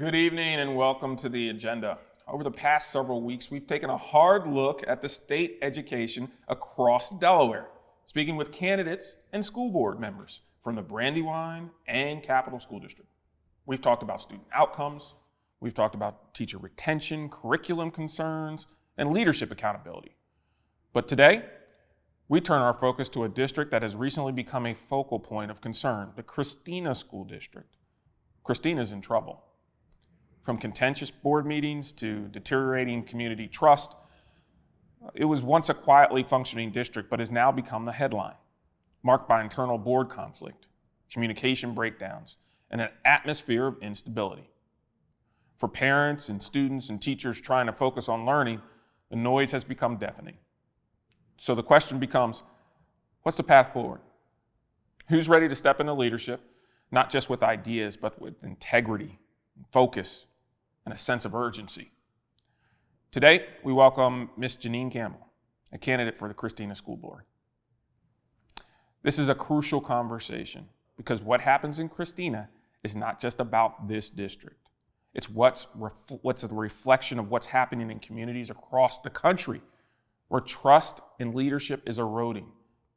Good evening and welcome to the agenda. Over the past several weeks, we've taken a hard look at the state education across Delaware, speaking with candidates and school board members from the Brandywine and Capital School District. We've talked about student outcomes, we've talked about teacher retention, curriculum concerns, and leadership accountability. But today, we turn our focus to a district that has recently become a focal point of concern, the Christina School District. Christina's in trouble. From contentious board meetings to deteriorating community trust, it was once a quietly functioning district, but has now become the headline, marked by internal board conflict, communication breakdowns, and an atmosphere of instability. For parents and students and teachers trying to focus on learning, the noise has become deafening. So the question becomes, what's the path forward? Who's ready to step into leadership, not just with ideas, but with integrity, focus, and a sense of urgency? Today, we welcome Ms. Janiene Campbell, a candidate for the Christina School Board. This is a crucial conversation because what happens in Christina is not just about this district. It's what's a reflection of what's happening in communities across the country where trust in leadership is eroding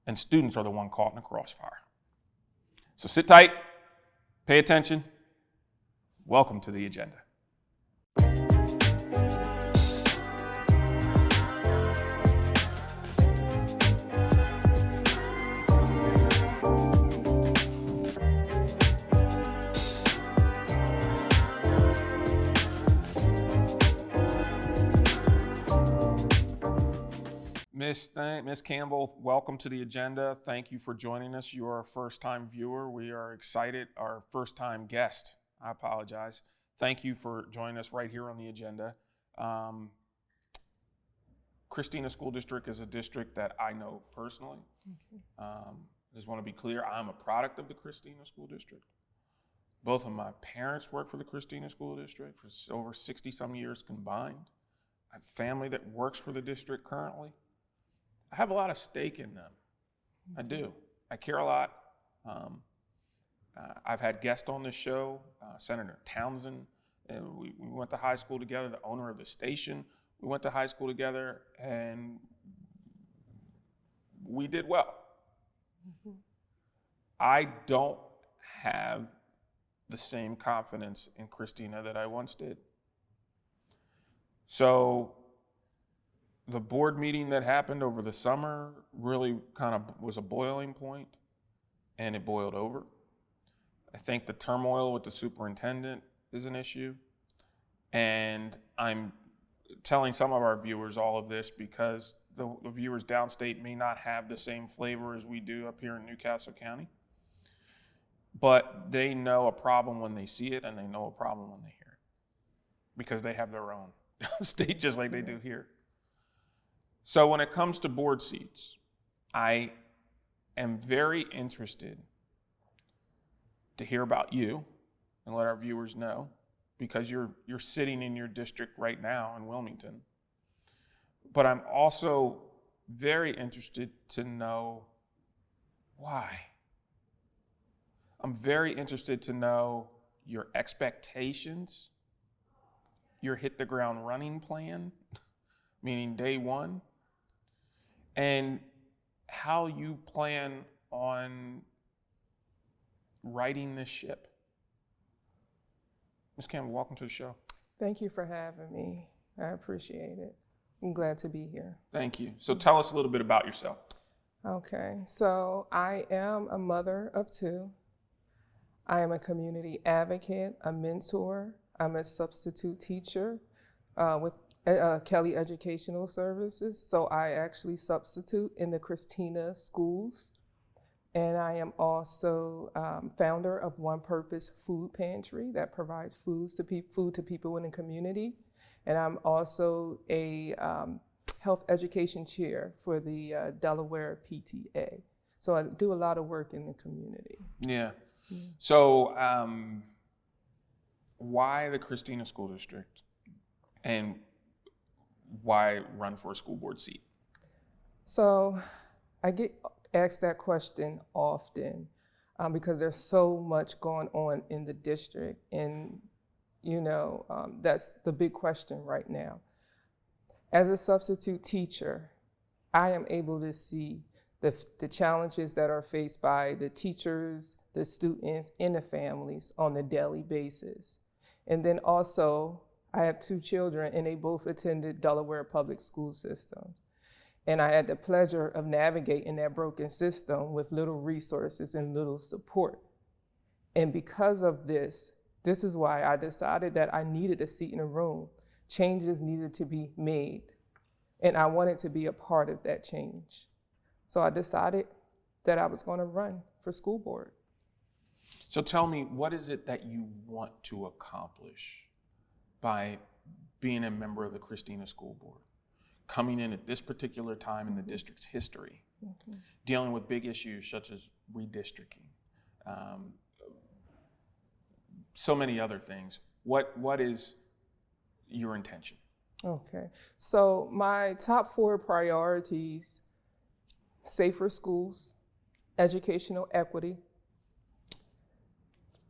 and students are the one caught in the crossfire. So sit tight, pay attention. Welcome to the agenda. Ms. Campbell, welcome to the agenda. Thank you for joining us. You are a first-time viewer. We are excited. Our first-time guest, I apologize. Thank you for joining us right here on the agenda. Christina School District is a district that I know personally. Just want to be clear, I'm a product of the Christina School District. Both of my parents work for the Christina School District for over 60-some years combined. I have family that works for the district currently. I have a lot of stake in them. I do. I care a lot. I've had guests on this show, Senator Townsend. We went to high school together, the owner of the station. We went to high school together, and we did well. I don't have the same confidence in Christina that I once did. So the board meeting that happened over the summer really kind of was a boiling point, and it boiled over. I think the turmoil with the superintendent is an issue, and I'm telling some of our viewers all of this because the viewers downstate may not have the same flavor as we do up here in Newcastle County, but they know a problem when they see it, and they know a problem when they hear it because they have their own downstate just like they do here. So when it comes to board seats, I am very interested to hear about you and let our viewers know, because you're sitting in your district right now in Wilmington. But I'm also very interested to know why. I'm very interested to know your expectations, your hit the ground running plan, meaning day one, and how you plan on righting this ship. Ms. Campbell, welcome to the show. Thank you for having me. I appreciate it. I'm glad to be here. Thank you. So tell us a little bit about yourself. Okay, so I am a mother of two. I am a community advocate, a mentor. I'm a substitute teacher with Kelly Educational Services. So I actually substitute in the Christina schools. And I am also founder of One Purpose Food Pantry that provides food to people in the community. And I'm also a health education chair for the Delaware PTA. So I do a lot of work in the community. Yeah. So why the Christina School District, and why run for a school board seat? So I get asked that question often because there's so much going on in the district. And That's the big question right now. As a substitute teacher, I am able to see the challenges that are faced by the teachers, the students, and the families on a daily basis. And then also, I have 2 children, and they both attended Delaware public school systems. And I had the pleasure of navigating that broken system with little resources and little support. And because of this is why I decided that I needed a seat in the room. Changes needed to be made. And I wanted to be a part of that change. So I decided that I was going to run for school board. So tell me, what is it that you want to accomplish by being a member of the Christina School Board? Coming in at this particular time in the district's history, dealing with big issues such as redistricting, so many other things. What is your intention? Okay, so my top 4 priorities: safer schools, educational equity,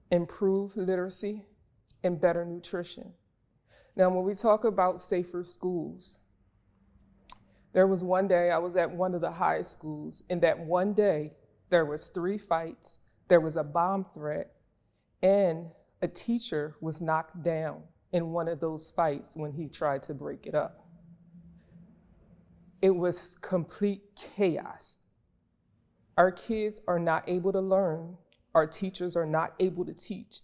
improved literacy, and better nutrition. Now, when we talk about safer schools, there was one day I was at one of the high schools, and that one day there was 3 fights, there was a bomb threat, and a teacher was knocked down in one of those fights when he tried to break it up. It was complete chaos. Our kids are not able to learn. Our teachers are not able to teach.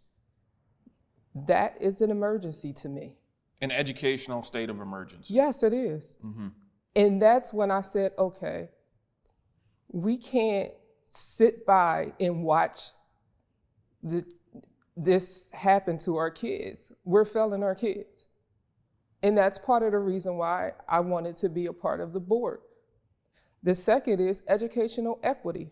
That is an emergency to me. An educational state of emergency. Yes, it is. Mm-hmm. And that's when I said, okay, we can't sit by and watch this happen to our kids. We're failing our kids. And that's part of the reason why I wanted to be a part of the board. The second is educational equity.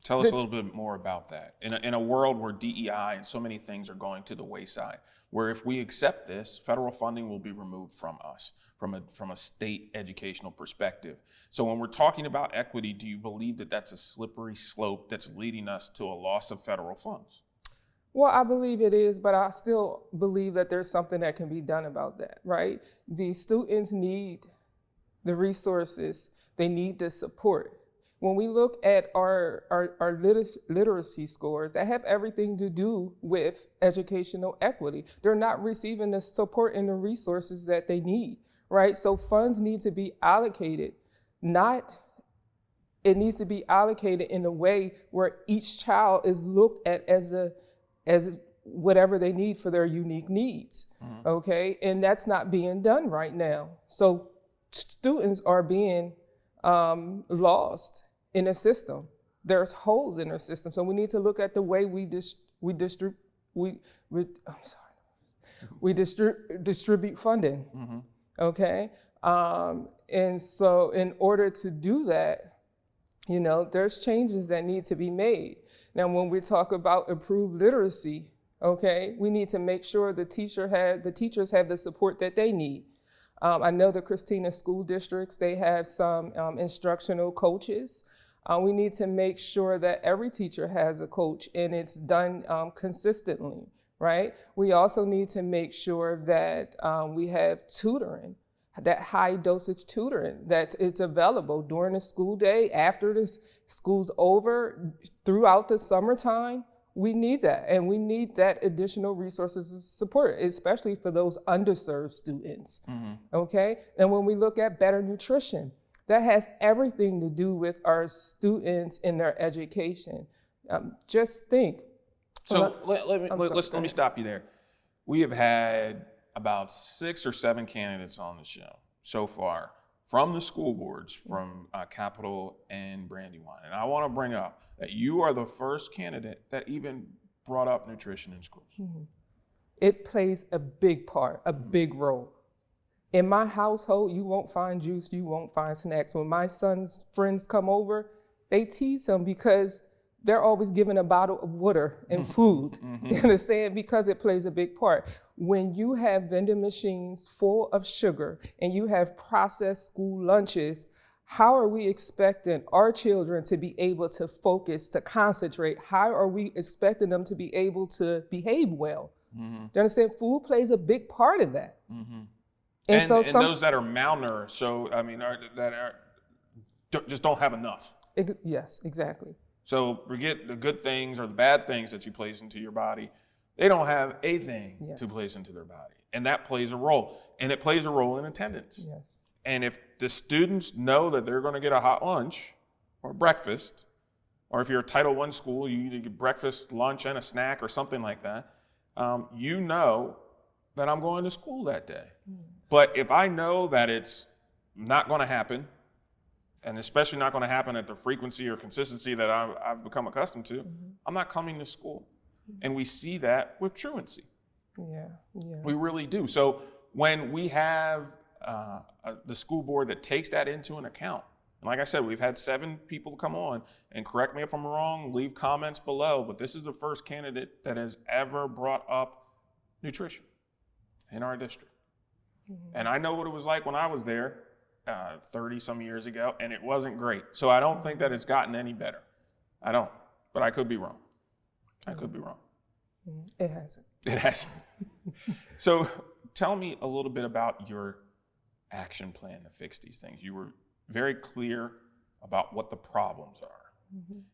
Tell us a little bit more about that. In a world where DEI and so many things are going to the wayside, where if we accept this, federal funding will be removed from us, from a state educational perspective. So when we're talking about equity, do you believe that that's a slippery slope that's leading us to a loss of federal funds? Well, I believe it is, but I still believe that there's something that can be done about that, right? The students need the resources, they need the support. When we look at our literacy scores, that have everything to do with educational equity. They're not receiving the support and the resources that they need, right? So funds need to be allocated, it needs to be allocated in a way where each child is looked at as whatever they need for their unique needs, okay? And that's not being done right now. So students are being lost in a system. There's holes in our system. So we need to look at the way we distribute funding, okay? And so in order to do that, there's changes that need to be made. Now, when we talk about improved literacy, okay, we need to make sure the teachers have the support that they need. I know the Christina School Districts, they have some instructional coaches. We need to make sure that every teacher has a coach and it's done consistently, right? We also need to make sure that we have tutoring, that high dosage tutoring, that it's available during the school day, after the school's over, throughout the summertime. We need that, and we need that additional resources and support, especially for those underserved students, okay? And when we look at better nutrition, that has everything to do with our students and their education. Just think. So let me stop you there. We have had about 6 or 7 candidates on the show so far from the school boards, from Capitol and Brandywine. And I want to bring up that you are the first candidate that even brought up nutrition in schools. It plays a big part, a big role. In my household, you won't find juice, you won't find snacks. When my son's friends come over, they tease him because they're always given a bottle of water and food, you understand? Because it plays a big part. When you have vending machines full of sugar and you have processed school lunches, how are we expecting our children to be able to focus, to concentrate? How are we expecting them to be able to behave well? Mm-hmm. Do you understand? Food plays a big part of that. Mm-hmm. And so those that are malnourished, so I mean, just don't have enough. Yes, exactly. So forget the good things or the bad things that you place into your body. They don't have a thing to place into their body. And that plays a role. And it plays a role in attendance. Yes. And if the students know that they're going to get a hot lunch or breakfast, or if you're a Title I school, you either get breakfast, lunch, and a snack or something like that, you know that I'm going to school that day. Yes. But if I know that it's not going to happen, and especially not going to happen at the frequency or consistency that I've become accustomed to, I'm not coming to school. And we see that with truancy. Yeah. We really do. So when we have the school board that takes that into an account, and like I said, we've had 7 people come on, and correct me if I'm wrong, leave comments below, but this is the first candidate that has ever brought up nutrition in our district. And I know what it was like when I was there 30 some years ago, and it wasn't great. So I don't think that it's gotten any better. I don't, but I could be wrong. I could be wrong. It hasn't. It hasn't. So tell me a little bit about your action plan to fix these things. You were very clear about what the problems are.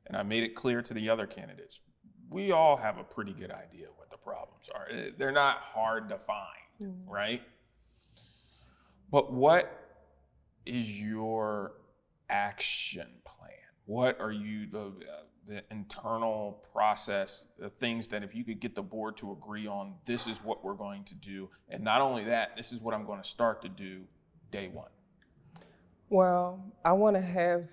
And I made it clear to the other candidates. We all have a pretty good idea what the problems are. They're not hard to find, right? But what is your action plan? What are you, the internal process, the things that if you could get the board to agree on, this is what we're going to do. And not only that, this is what I'm going to start to do day one. Well, I want to have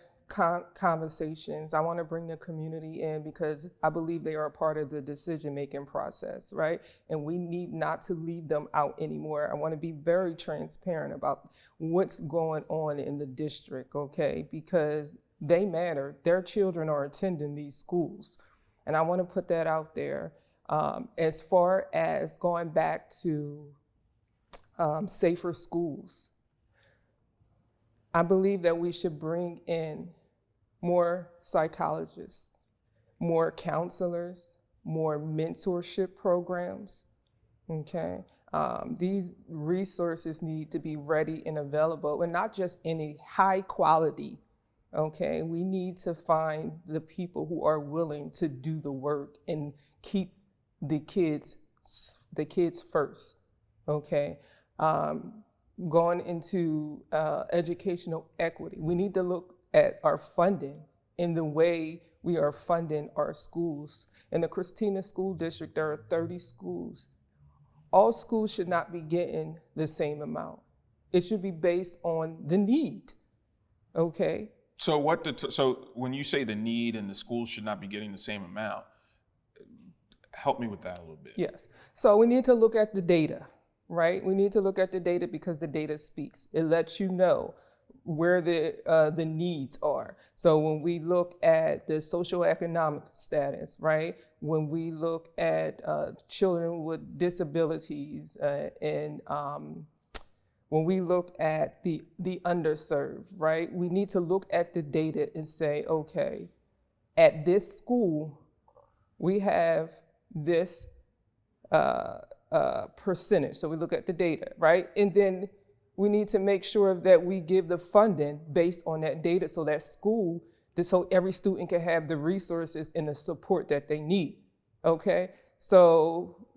conversations. I want to bring the community in because I believe they are a part of the decision-making process, right? And we need not to leave them out anymore. I want to be very transparent about what's going on in the district, okay? Because they matter. Their children are attending these schools. And I want to put that out there. As far as going back to safer schools, I believe that we should bring in more psychologists, more counselors, more mentorship programs, okay? These resources need to be ready and available, and not just any high quality, okay? We need to find the people who are willing to do the work and keep the kids first, okay? Going into educational equity, we need to look at our funding in the way we are funding our schools. In the Christina School District, there are 30 schools. All schools should not be getting the same amount. It should be based on the need, okay? So so when you say the need and the schools should not be getting the same amount, help me with that a little bit. Yes, so we need to look at the data, right? We need to look at the data because the data speaks. It lets you know where the needs are. So when we look at the socioeconomic status, right? When we look at children with disabilities and when we look at the underserved, right? We need to look at the data and say, okay, at this school, we have this percentage. So we look at the data, right? And then we need to make sure that we give the funding based on that data so that school, so every student can have the resources and the support that they need, okay? So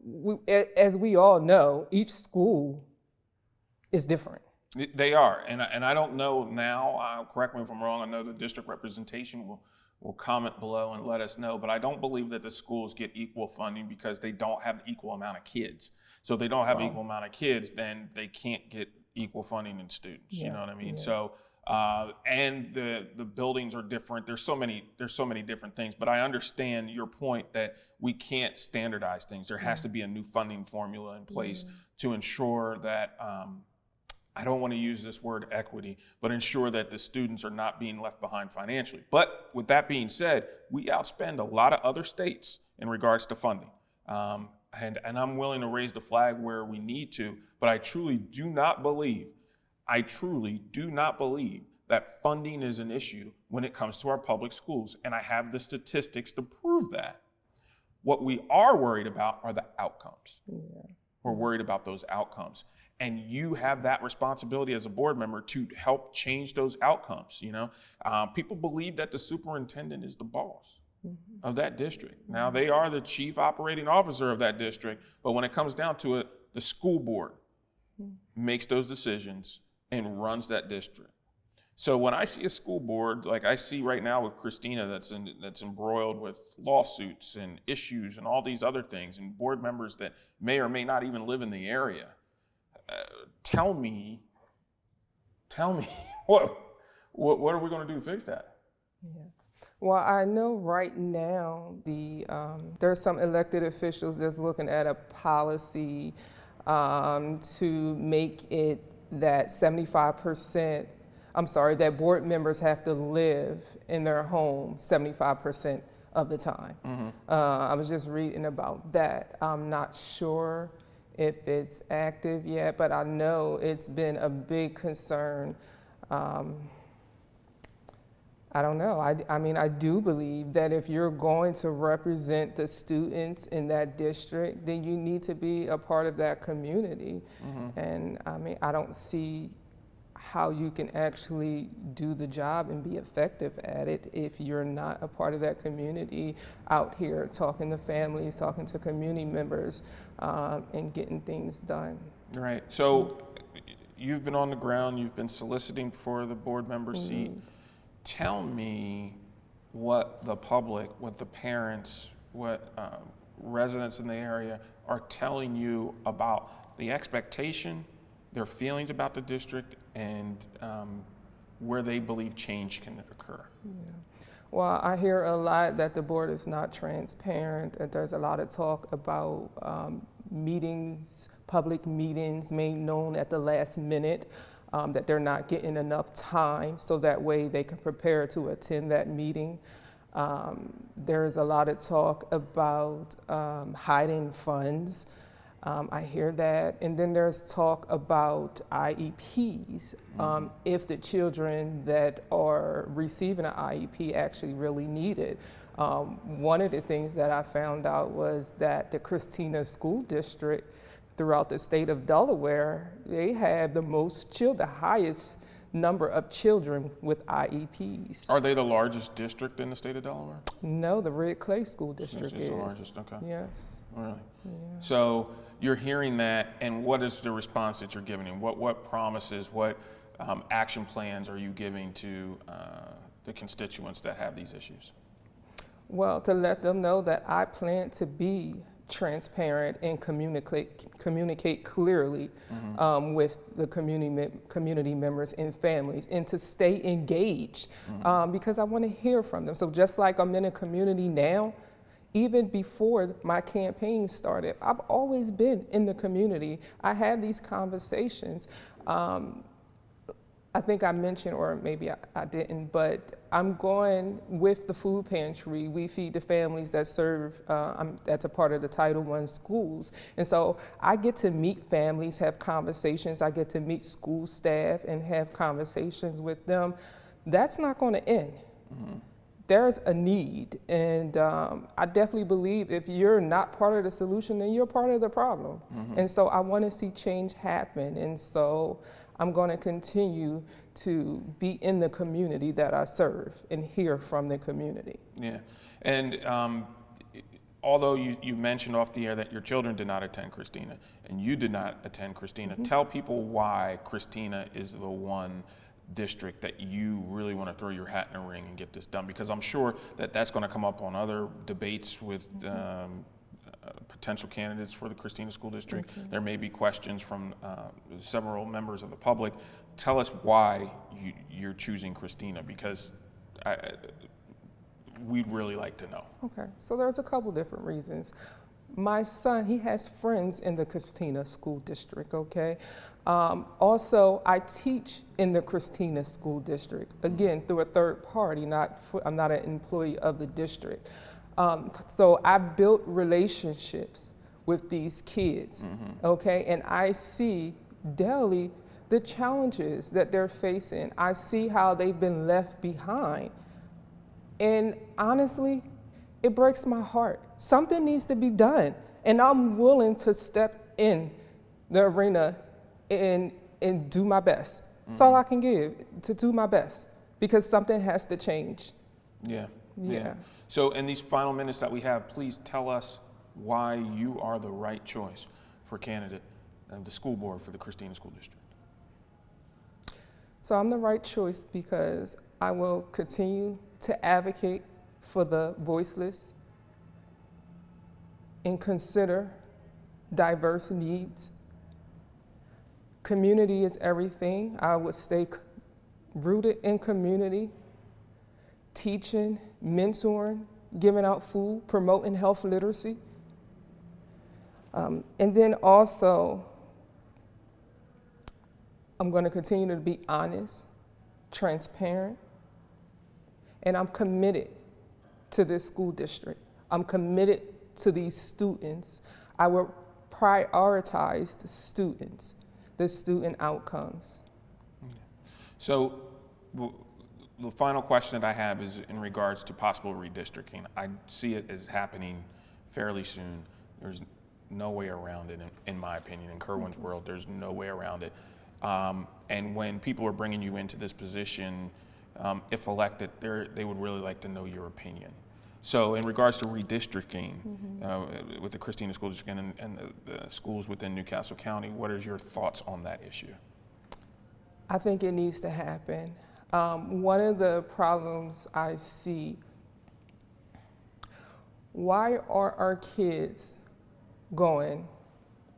as we all know, each school is different. They are, and I don't know now, correct me if I'm wrong, I know the district representation will comment below and let us know, but I don't believe that the schools get equal funding because they don't have the equal amount of kids. So if they don't have equal amount of kids, then they can't get equal funding in students, you know what I mean? Yeah. So, and the buildings are different. There's so many different things, but I understand your point that we can't standardize things. There has to be a new funding formula in place to ensure that, I don't want to use this word equity, but ensure that the students are not being left behind financially. But with that being said, we outspend a lot of other states in regards to funding. And I'm willing to raise the flag where we need to, but I truly do not believe that funding is an issue when it comes to our public schools, and I have the statistics to prove that. What we are worried about are the outcomes. Yeah. We're worried about those outcomes. And you have that responsibility as a board member to help change those outcomes. People believe that the superintendent is the boss of that district. Now, they are the chief operating officer of that district, but when it comes down to it, the school board makes those decisions and runs that district. So when I see a school board, like I see right now with Christina, that's embroiled with lawsuits and issues and all these other things, and board members that may or may not even live in the area, tell me, what are we going to do to fix that? Yeah. Well, I know right now there's some elected officials that's looking at a policy to make it that 75%. That board members have to live in their home 75% of the time. I was just reading about that. I'm not sure if it's active yet, but I know it's been a big concern. I don't know. I do believe that if you're going to represent the students in that district, then you need to be a part of that community. And I don't see how you can actually do the job and be effective at it if you're not a part of that community out here talking to families, talking to community members, and getting things done. Right. So you've been on the ground, you've been soliciting for the board member seat. Tell me what the public, what the parents, what residents in the area are telling you about the expectation, their feelings about the district, and where they believe change can occur. Yeah. Well, I hear a lot that the board is not transparent, and there's a lot of talk about meetings, public meetings made known at the last minute, that they're not getting enough time so that way they can prepare to attend that meeting. There's a lot of talk about hiding funds. I hear that. And then there's talk about IEPs, if the children that are receiving an IEP actually really need it. One of the things that I found out was that the Christina School District throughout the state of Delaware, they have the highest number of children with IEPs. Are they the largest district in the state of Delaware? No, the Red Clay School District is. The largest, okay. Yes. Oh, really? Yeah. So you're hearing that, and what is the response that you're giving them? What promises, what action plans are you giving to the constituents that have these issues? Well, to let them know that I plan to be transparent and communicate clearly with the community members and families, and to stay engaged because I want to hear from them. So just like I'm in a community now, even before my campaign started, I've always been in the community. I have these conversations. I think I mentioned, or maybe I didn't, but I'm going with the food pantry. We feed the families that serve, that's a part of the Title I schools. And so I get to meet families, have conversations. I get to meet school staff and have conversations with them. That's not going to end. There's a need, and I definitely believe if you're not part of the solution, then you're part of the problem. And so I want to see change happen, and so I'm going to continue to be in the community that I serve and hear from the community. Yeah, and although you mentioned off the air that your children did not attend Christina, and you did not attend Christina, tell people why Christina is the one district that you really want to throw your hat in the ring and get this done, because I'm sure that that's going to come up on other debates with potential candidates for the Christina School District. There may be questions from several members of the public. Tell us why you're choosing Christina, because we'd really like to know. Okay, so there's a couple different reasons. My son, he has friends in the Christina School District, okay? Also, I teach in the Christina School District, again, through a third party, I'm not an employee of the district. So I built relationships with these kids, okay? And I see daily the challenges that they're facing. I see how they've been left behind. And honestly, it breaks my heart. Something needs to be done. And I'm willing to step in the arena and do my best. That's all I can give, to do my best, because something has to change. Yeah. Yeah. So in these final minutes that we have, please tell us why you are the right choice for candidate of the school board for the Christina School District. So I'm the right choice because I will continue to advocate for the voiceless and consider diverse needs. Community is everything. I would stay rooted in community, teaching, mentoring, giving out food, promoting health literacy. And then also, I'm going to continue to be honest, transparent, and I'm committed to this school district. I'm committed to these students. I will prioritize the students, the student outcomes. So the final question that I have is in regards to possible redistricting. I see it as happening fairly soon. There's no way around it, in my opinion. In Kerwin's world, there's no way around it. And when people are bringing you into this position, if elected, they would really like to know your opinion. So in regards to redistricting with the Christina School District and the schools within Newcastle County, what is your thoughts on that issue? I think it needs to happen. One of the problems I see, why are our kids going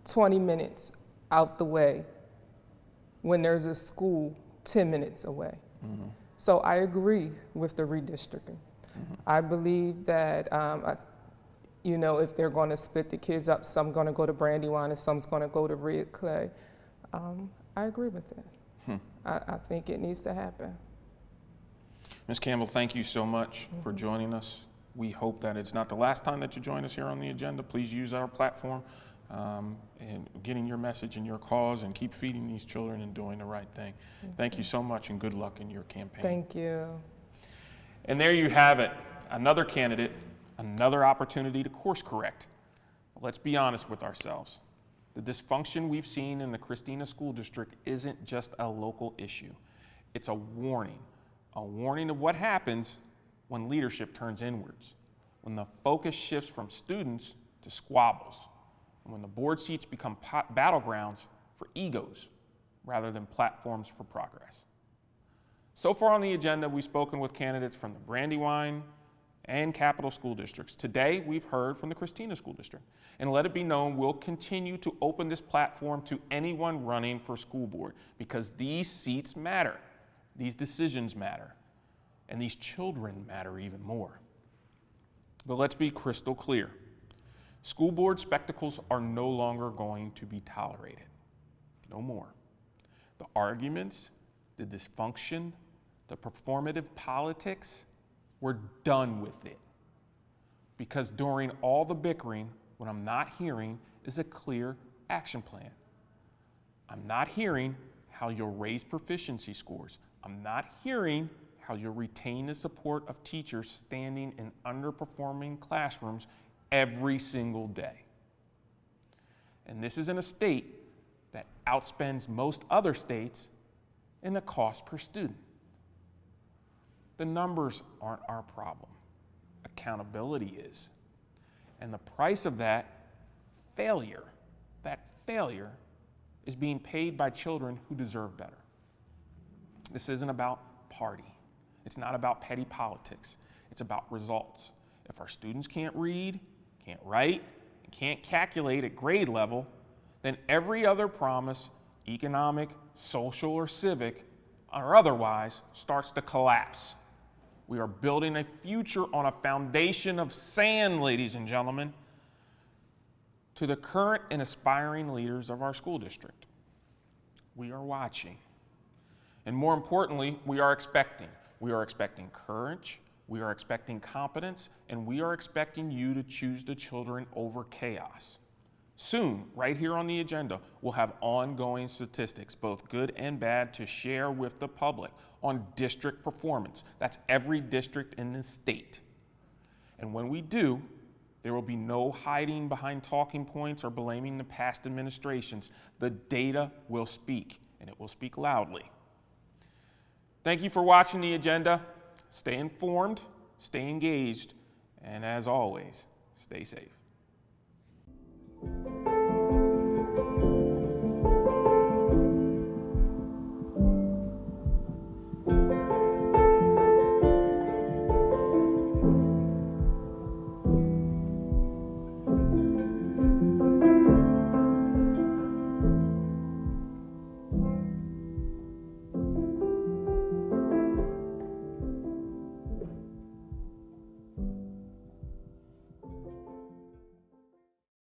20 minutes out the way when there's a school 10 minutes away? So I agree with the redistricting. I believe that, you know, if they're going to split the kids up, some going to go to Brandywine and some's going to go to Red Clay. I agree with it. I think it needs to happen. Ms. Campbell, thank you so much for joining us. We hope that it's not the last time that you join us here on the agenda. Please use our platform and getting your message and your cause, and keep feeding these children and doing the right thing. Thank you so much, and good luck in your campaign. Thank you. And there you have it. Another candidate, another opportunity to course correct. Let's be honest with ourselves. The dysfunction we've seen in the Christina School District isn't just a local issue. It's a warning of what happens when leadership turns inwards, when the focus shifts from students to squabbles, and when the board seats become battlegrounds for egos rather than platforms for progress. So far on the agenda, we've spoken with candidates from the Brandywine and Capital School Districts. Today, we've heard from the Christina School District. And let it be known, we'll continue to open this platform to anyone running for school board, because these seats matter, these decisions matter, and these children matter even more. But let's be crystal clear. School board spectacles are no longer going to be tolerated. No more. The arguments, the dysfunction, the performative politics, we're done with it. Because during all the bickering, what I'm not hearing is a clear action plan. I'm not hearing how you'll raise proficiency scores. I'm not hearing how you'll retain the support of teachers standing in underperforming classrooms every single day. And this is in a state that outspends most other states in the cost per student. The numbers aren't our problem. Accountability is. And the price of that failure is being paid by children who deserve better. This isn't about party. It's not about petty politics. It's about results. If our students can't read, can't write, and can't calculate at grade level, then every other promise, economic, social, or civic, or otherwise, starts to collapse. We are building a future on a foundation of sand, ladies and gentlemen. To the current and aspiring leaders of our school district, we are watching. And more importantly, we are expecting. We are expecting courage, we are expecting competence, and we are expecting you to choose the children over chaos. Soon, right here on the agenda, we'll have ongoing statistics, both good and bad, to share with the public on district performance. That's every district in the state. And when we do, there will be no hiding behind talking points or blaming the past administrations. The data will speak, and it will speak loudly. Thank you for watching the agenda. Stay informed, stay engaged, and as always, stay safe.